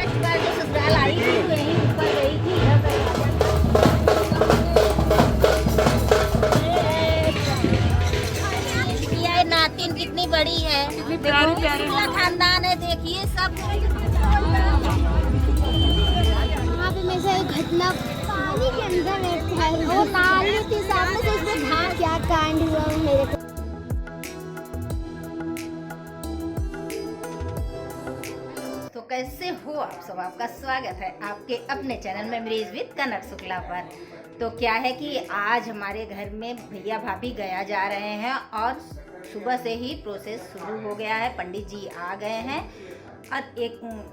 First बार जो ससुराल आई थी तो यहीं ऊपर गई थी। ये नातिन कितनी बड़ी है, कितनी प्यारी प्यारी खानदान है। देखिए सब वहाँ पे में से घटना पानी के अंदर है, वो नाली थी सामने से, इसमें धान क्या कांड हुआ मेरे को। तो कैसे हो आप सब, आपका स्वागत है आपके अपने चैनल में मेरी विद कनक शुक्ला पर। तो क्या है कि आज हमारे घर में भैया भाभी गया जा रहे हैं और सुबह से ही प्रोसेस शुरू हो गया है। पंडित जी आ गए हैं और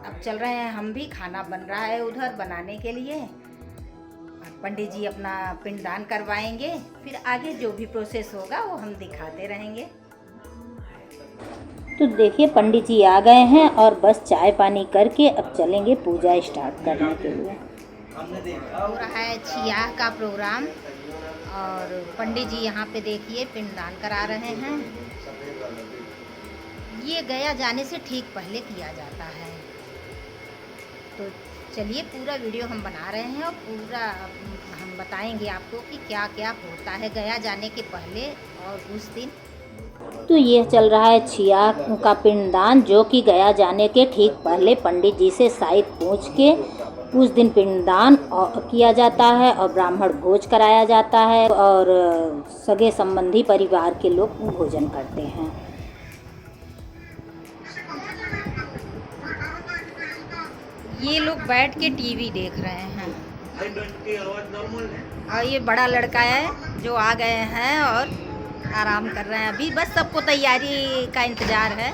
अब चल रहे हैं, हम भी खाना बन रहा है उधर बनाने के लिए। और पंडित जी अपना पिंडदान करवाएंगे, फिर आगे जो भी प्रोसेस होगा वो हम दिखाते रहेंगे। तो देखिए पंडित जी आ गए हैं और बस चाय पानी करके अब चलेंगे पूजा स्टार्ट करने के लिए। हो रहा है छिया का प्रोग्राम और पंडित जी यहाँ पे देखिए पिंडदान करा रहे हैं। ये गया जाने से ठीक पहले किया जाता है। तो चलिए पूरा वीडियो हम बना रहे हैं और पूरा हम बताएंगे आपको कि क्या क्या होता है गया जाने के पहले और उस दिन। तो ये चल रहा है छिया का पिंडदान, जो कि गया जाने के ठीक पहले पंडित जी से शायद पूछ के उस दिन पिंडदान किया जाता है और ब्राह्मण भोज कराया जाता है और सगे संबंधी परिवार के लोग भोजन करते हैं। ये लोग बैठ के टीवी देख रहे हैं और ये बड़ा लड़का है जो आ गए हैं और आराम कर रहे हैं। अभी बस सबको तैयारी का इंतज़ार है।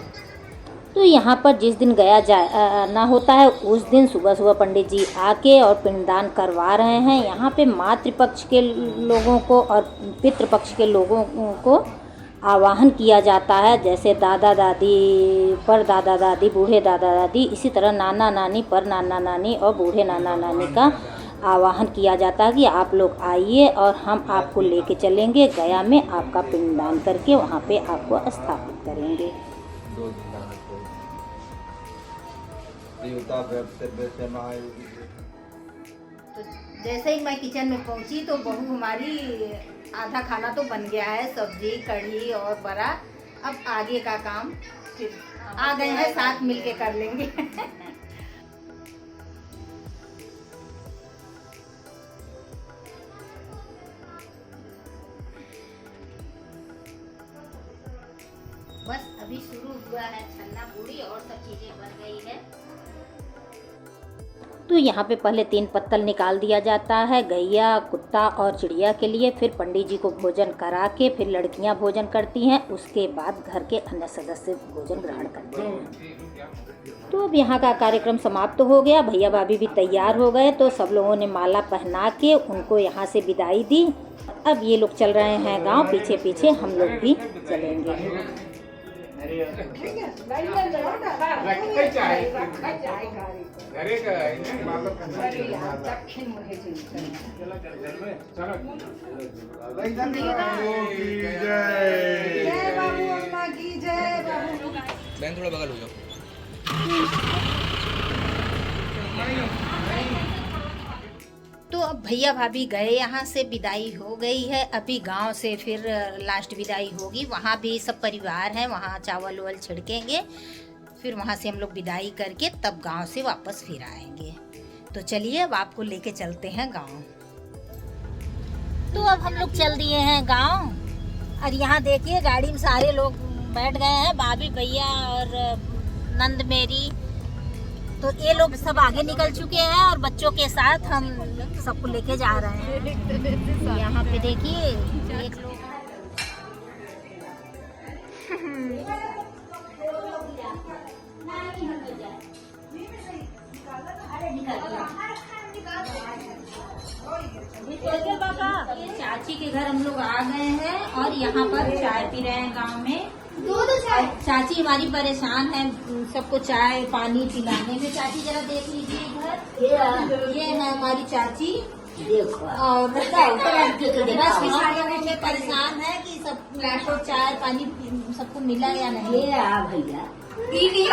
तो यहाँ पर जिस दिन गया जाना होता है उस दिन सुबह सुबह पंडित जी आके और पिंडदान करवा रहे हैं। यहाँ पे मातृपक्ष के लोगों को और पितृपक्ष के लोगों को आवाहन किया जाता है। जैसे दादा दादी पर दादा दादी, बूढ़े दादा दादी, इसी तरह नाना नानी पर नाना नानी और बूढ़े नाना नानी का आवाहन किया जाता है कि आप लोग आइए और हम आपको लेके चलेंगे गया में, आपका पिंडदान करके वहाँ पे आपको स्थापित करेंगे। तो जैसे ही मैं किचन में पहुंची तो बहू हमारी आधा खाना तो बन गया है, सब्जी कढ़ी और बड़ा। अब आगे का काम फिर आ गए हैं, साथ मिलके कर लेंगे। बस अभी शुरू हुआ है छन्ना पूरी और सब चीजें बन गई है। तो यहाँ पे पहले 3 पत्तल निकाल दिया जाता है गैया, कुत्ता और चिड़िया के लिए। फिर पंडित जी को भोजन करा के फिर लड़कियाँ भोजन करती हैं। उसके बाद घर के अन्य सदस्य भोजन ग्रहण करते हैं। तो अब यहाँ का कार्यक्रम समाप्त हो गया। भैया भाभी भी तैयार हो गए तो सब लोगों ने माला पहना के उनको यहाँ से विदाई दी। अब ये लोग चल रहे हैं गाँव, पीछे पीछे हम लोग भी चलेंगे। थोड़ा बगल हो जाओ। तो अब भैया भाभी गए, यहाँ से विदाई हो गई है। अभी गांव से फिर लास्ट विदाई होगी, वहाँ भी सब परिवार हैं, वहाँ चावल वावल छिड़केंगे। फिर वहाँ से हम लोग विदाई करके तब गांव से वापस फिर आएंगे। तो चलिए अब आपको लेके चलते हैं गांव। तो अब हम लोग चल दिए हैं गांव और यहाँ देखिए गाड़ी में सारे लोग बैठ गए हैं, भाभी भैया और नंद मेरी। तो ये लोग सब आगे निकल चुके हैं और बच्चों के साथ हम सबको लेके जा रहे हैं। यहाँ पे देखिए एक लोग चाची के घर हम लोग आ गए हैं और यहाँ पर चाय पी रहे हैं गांव में। चाची हमारी परेशान है सबको चाय पानी पिलाने में। चाची जरा देख लीजिए इधर, ये है हमारी चाची। और बस परेशान है कि सब चाय पानी सबको मिला या नहीं। भैया वीडियो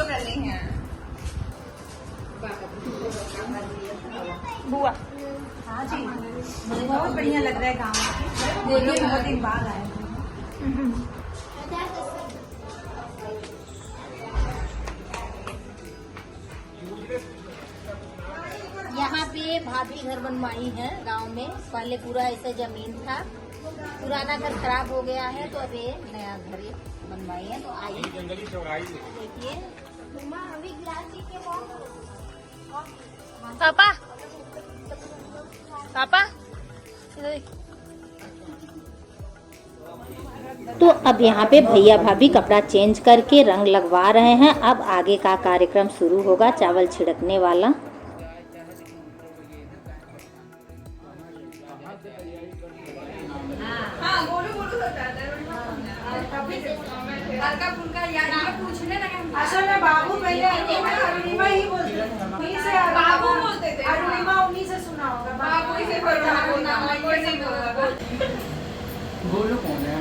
कर रही हैं बुआ। हाँ जी, मुझे बहुत बढ़िया लग रहा है गाँव। देखिए बहुत दिन बाद आए हैं। यहाँ पे भाभी घर बनवाई है गांव में। पहले पूरा ऐसा जमीन था, पुराना घर खराब हो गया है तो अब ये नया घर बनवाई है। तो आइए देखिए। पापा पापा तो अब यहाँ पे भैया भाभी कपड़ा चेंज करके रंग लगवा रहे हैं। अब आगे का कार्यक्रम शुरू होगा, चावल छिड़कने वाला। हल्का फुल्का याद पूछने लगे। असल में बाबू पहले अरुणिमा ही बोलते थे, वहीं से बाबू बोलते थे। अरुणिमा उन्हीं से सुना होगा, बाबू ही से गोलू कौन है?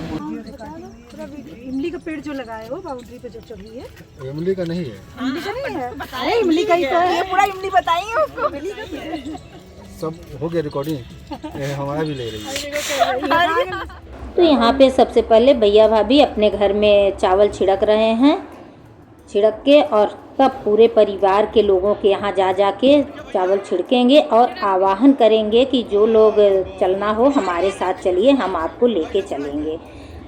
इमली का पेड़ जो लगाए हो बाउंड्री पे जो चढ़ी है, इमली का नहीं है। इमली का नहीं है? अरे इमली का ही तो है। पूरा इमली बताइए उसको। सब हो गया रिकॉर्डिंग, हमारा भी ले रही है। तो यहाँ पे सबसे पहले भैया भाभी अपने घर में चावल छिड़क रहे हैं। छिड़क के और तब पूरे परिवार के लोगों के यहाँ जा जा के चावल छिड़केंगे और आवाहन करेंगे कि जो लोग चलना हो हमारे साथ चलिए, हम आपको लेके चलेंगे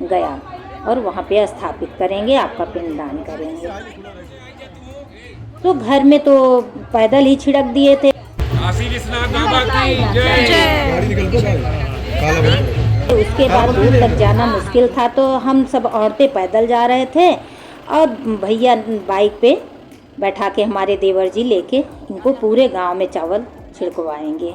गया, और वहाँ पे स्थापित करेंगे, आपका पिंडदान करेंगे। तो घर में तो पैदल ही छिड़क दिए थे। तो उसके बाद दूर तक जाना मुश्किल था, तो हम सब औरतें पैदल जा रहे थे और भैया बाइक पे बैठा के हमारे देवर जी लेके इनको पूरे गांव में चावल छिड़कवाएंगे।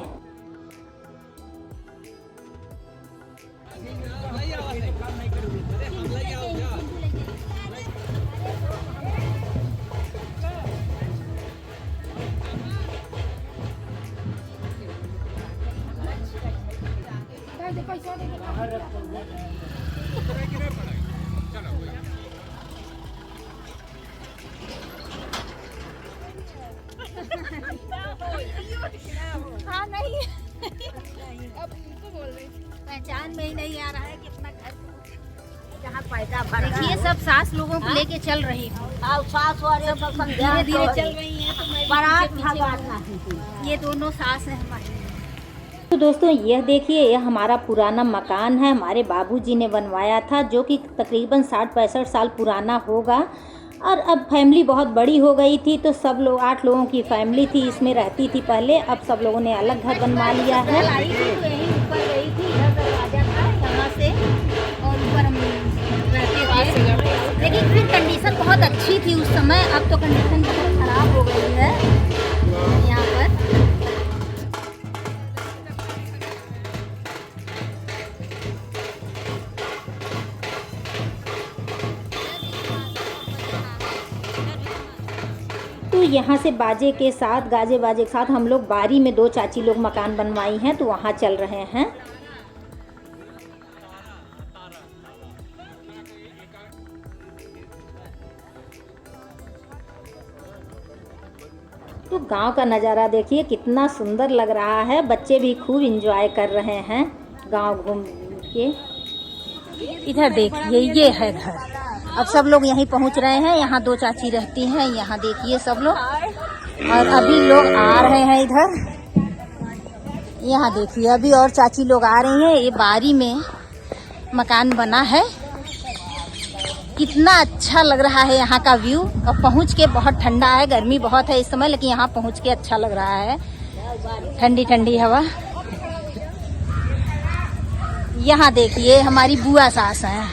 हाँ नहीं, अब इनको बोल रही पहचान में ही नहीं आ रहा है कि अपना घर जहाँ पैदा भरा। देखिए सब सास लोगों को लेके चल रही हूँ। सास वाले धीरे धीरे चल रही हैं, तो मैं बारात ये दोनों सास हैं हमारे। तो दोस्तों यह देखिए, यह हमारा पुराना मकान है, हमारे बाबूजी ने बनवाया था, जो कि तकरीबन 60-65 साल पुराना होगा। और अब फैमिली बहुत बड़ी हो गई थी, तो सब लोग 8 लोगों की फैमिली थी, इसमें रहती थी पहले। अब सब लोगों ने अलग घर बनवा लिया है। आई थी तो यहीं ऊपर गई थी, इधर दरवाजा था यहाँ से, और ऊपर हम रहते थे। लेकिन फिर कंडीशन बहुत अच्छी थी उस समय, अब तो कंडीशन बहुत ख़राब हो गई है यहाँ पर। तो यहाँ से बाजे के साथ, गाजे बाजे के साथ हम लोग बारी में 2 चाची लोग मकान बनवाई हैं, तो वहाँ चल रहे हैं। तो गांव का नज़ारा देखिए कितना सुंदर लग रहा है। बच्चे भी खूब एंजॉय कर रहे हैं गांव घूम के। इधर देखिए ये है घर। अब सब लोग यहीं पहुंच रहे हैं। यहाँ 2 चाची रहती हैं, यहाँ देखिए सब लोग, और अभी लोग आ रहे हैं इधर। यहाँ देखिए अभी और चाची लोग आ रही हैं। ये बारी में मकान बना है, कितना अच्छा लग रहा है यहाँ का व्यू। और पहुँच के बहुत ठंडा है, गर्मी बहुत है इस समय, लेकिन यहाँ पहुँच के अच्छा लग रहा है, ठंडी ठंडी हवा। यहाँ देखिए हमारी बुआ सास हैं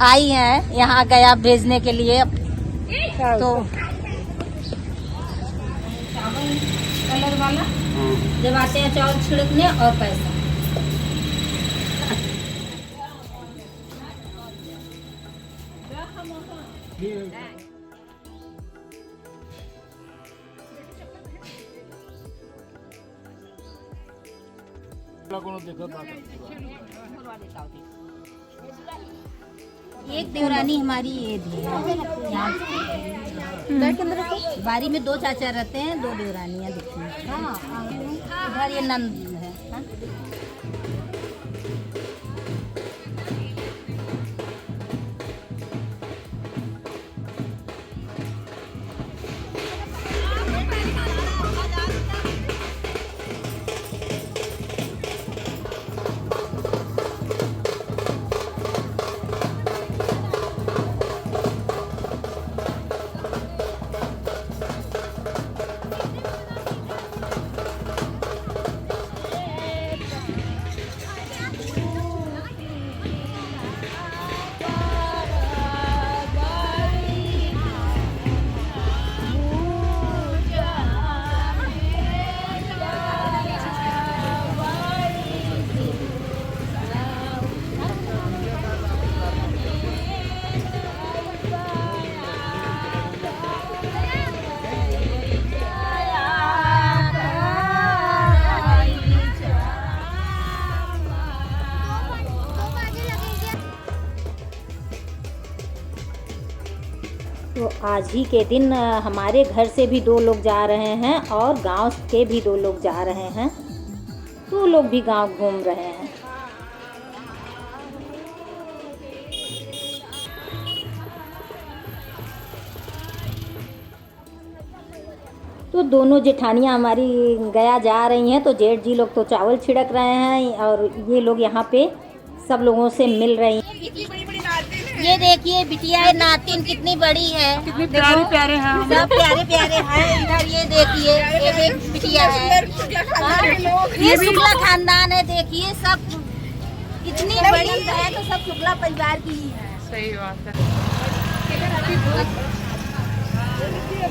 आई हैं यहाँ गया भेजने के लिए। तो कलर वाला जब आते हैं चावल छिड़कने और पैसा। एक देवरानी हमारी ये भी है यहाँ बारी में 2 चाचा रहते हैं, 2 देवरानियाँ दिखती हैं। इधर ये नंद है। हाँ? तो आज ही के दिन हमारे घर से भी 2 लोग जा रहे हैं और गांव के भी 2 लोग जा रहे हैं। 2 लोग भी गांव घूम रहे हैं। तो दोनों जेठानियाँ हमारी गया जा रही हैं, तो जेठ जी लोग तो चावल छिड़क रहे हैं और ये लोग यहाँ पे सब लोगों से मिल रही हैं। ये देखिए बिटिया है, नातिन कितनी बड़ी है, कितने प्यारे प्यारे हैं। सब प्यारे प्यारे हैं। इधर ये देखिए, ये एक बिटिया है, ये शुक्ला खानदान है। देखिए सब कितनी बड़ी है, तो सब शुक्ला परिवार की ही है। सही बात है।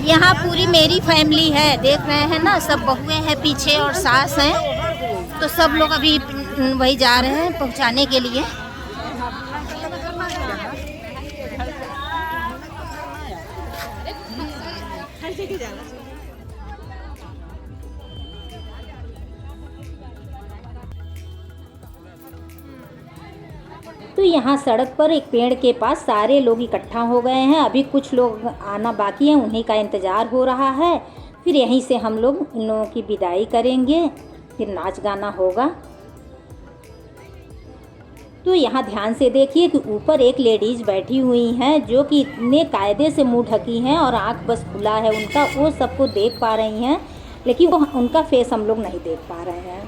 यहाँ पूरी मेरी फैमिली है, देख रहे हैं ना, सब बहुएं हैं पीछे और सास हैं। तो सब लोग अभी वही जा रहे हैं पहुँचाने के लिए। तो यहाँ सड़क पर एक पेड़ के पास सारे लोग इकट्ठा हो गए हैं। अभी कुछ लोग आना बाकी है, उन्हीं का इंतज़ार हो रहा है। फिर यहीं से हम लोग इन लोगों की विदाई करेंगे, फिर नाच गाना होगा। तो यहाँ ध्यान से देखिए कि ऊपर एक लेडीज़ बैठी हुई हैं जो कि इतने कायदे से मुंह ढकी हैं और आँख बस खुला है उनका, वो सबको देख पा रही हैं, लेकिन वो उनका फेस हम लोग नहीं देख पा रहे हैं।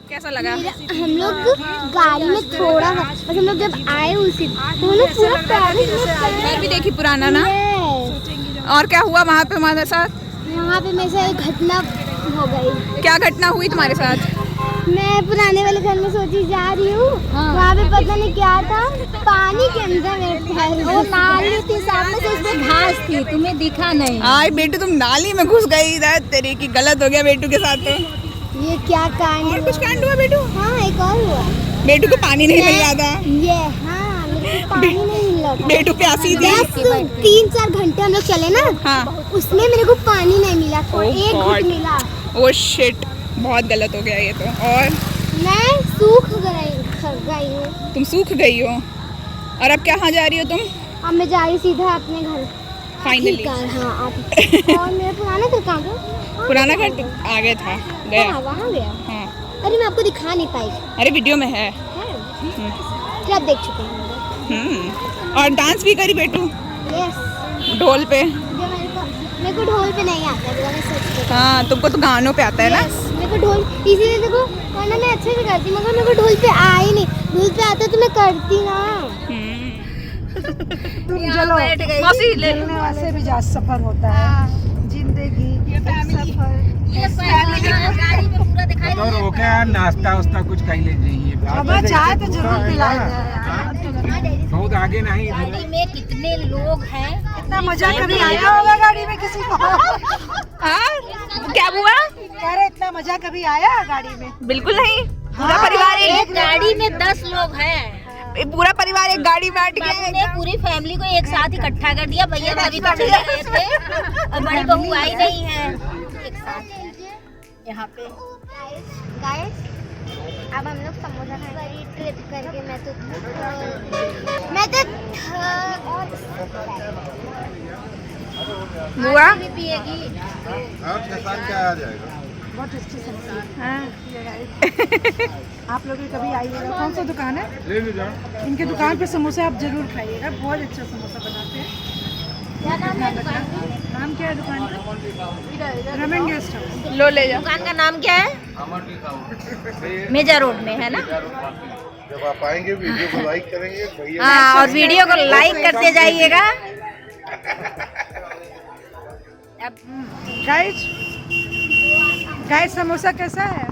कैसा लगा? हम लोग गाड़ी में थोड़ा और हम लोग जब आए उसी तो हम लोग पूरा घर भी देखी पुराना ना। और क्या हुआ वहाँ पे हमारे साथ? वहाँ पे मेरे से एक घटना हो गई। क्या घटना हुई तुम्हारे साथ? मैं पुराने वाले घर में सोची जा रही हूँ। वहाँ पे पता नहीं क्या था, पानी के अंदर बैठा है। वो नाली थी सामने से, उसमें घास थी, तुम्हें दिखा नहीं। आई बेटू तुम नाली में घुस गई इधर, तेरे की गलत हो गया बेटू के साथ। तो ये क्या कांड और हुआ? कुछ कांड हुआ बेटू? हाँ, एक और हुआ। बेटू को पानी नहीं मिल रहा था। ये हाँ, मेरे को पानी नहीं मिल रहा था। बेटू प्यासी थी। 3-4 घंटे हम लोग चले ना, हाँ। उसमें मेरे को पानी नहीं मिला था। Oh एक घुट God. मिला। ओ शिट, बहुत गलत हो गया ये तो। और मैं सूख गई हूँ। तुम सूख गई हो, और अब कहाँ जा रही हो तुम? अब मैं जा रही सीधा अपने घर। फाइनली। ठीक है, हाँ आप। और मेरा पुराना घर कहाँ था? पुराना घर तो आगे था, गया। हाँ, वहाँ गया। हाँ। अरे मैं आपको दिखा नहीं पाई। अरे वीडियो में है। फिर आप देख चुके हैं। और डांस भी करी बेटू यस। ढोल पे। मेरे को ढोल पे नहीं आता है, मैं सच बता। हाँ, तुमको तो गानों पे आता है ना। Yes, मेरे को ढोल इसीलिए देखो, वरना मैं अच्छे से करती, मगर मेरे को ढोल पे आ ही नहीं। ढोल पे आता तो मैं करती ना। तुम चलो, मौसी ले लो। मिलने वाले भी जा सफर होता है, जिंदगी सफर। गाड़ी में पूरा दिखाई तो रोके यार, नाश्ता वास्ता कुछ खाई ले जाइए। अब चाय तो जरूर पिलाएंगे। बहुत आगे नहीं। गाड़ी में कितने लोग हैं। इतना मजा कभी आया होगा गाड़ी में किसी को? क्या हुआ? कह रहे इतना मजा कभी आया गाड़ी में? बिल्कुल नहीं। पूरा परिवार एक गाड़ी में 10 लोग हैं। पूरा परिवार एक गाड़ी में अट बाबू गया। ने पूरी फैमिली को एक साथ इकट्ठा कर दिया। भैया भाभी तो चले गए थे और बड़ी बहू आई नहीं है। एक साथ है यहाँ पे। गाइस, अब हम लोग समोसा खाएंगे। ट्रिप करके मैं तो बुआ भी पिएगी। बहुत टेस्टी समोसा। आप लोग भी कभी आइएगा। कौन सा दुकान है? ले लो जाओ। इनके दुकान पे समोसे आप जरूर खाइएगा, बहुत अच्छा समोसा बनाते हैं। क्या नाम है दुकान का? नाम क्या है दुकान का? Raman guest house. लो ले जाओ। दुकान का नाम क्या है? मेजा रोड में है ना? जब आप आएंगे वीडियो को लाइक करेंगे भैया। हाँ, और वीडियो को लाइक करते जाइएगा। गाइस, समोसा कैसा है?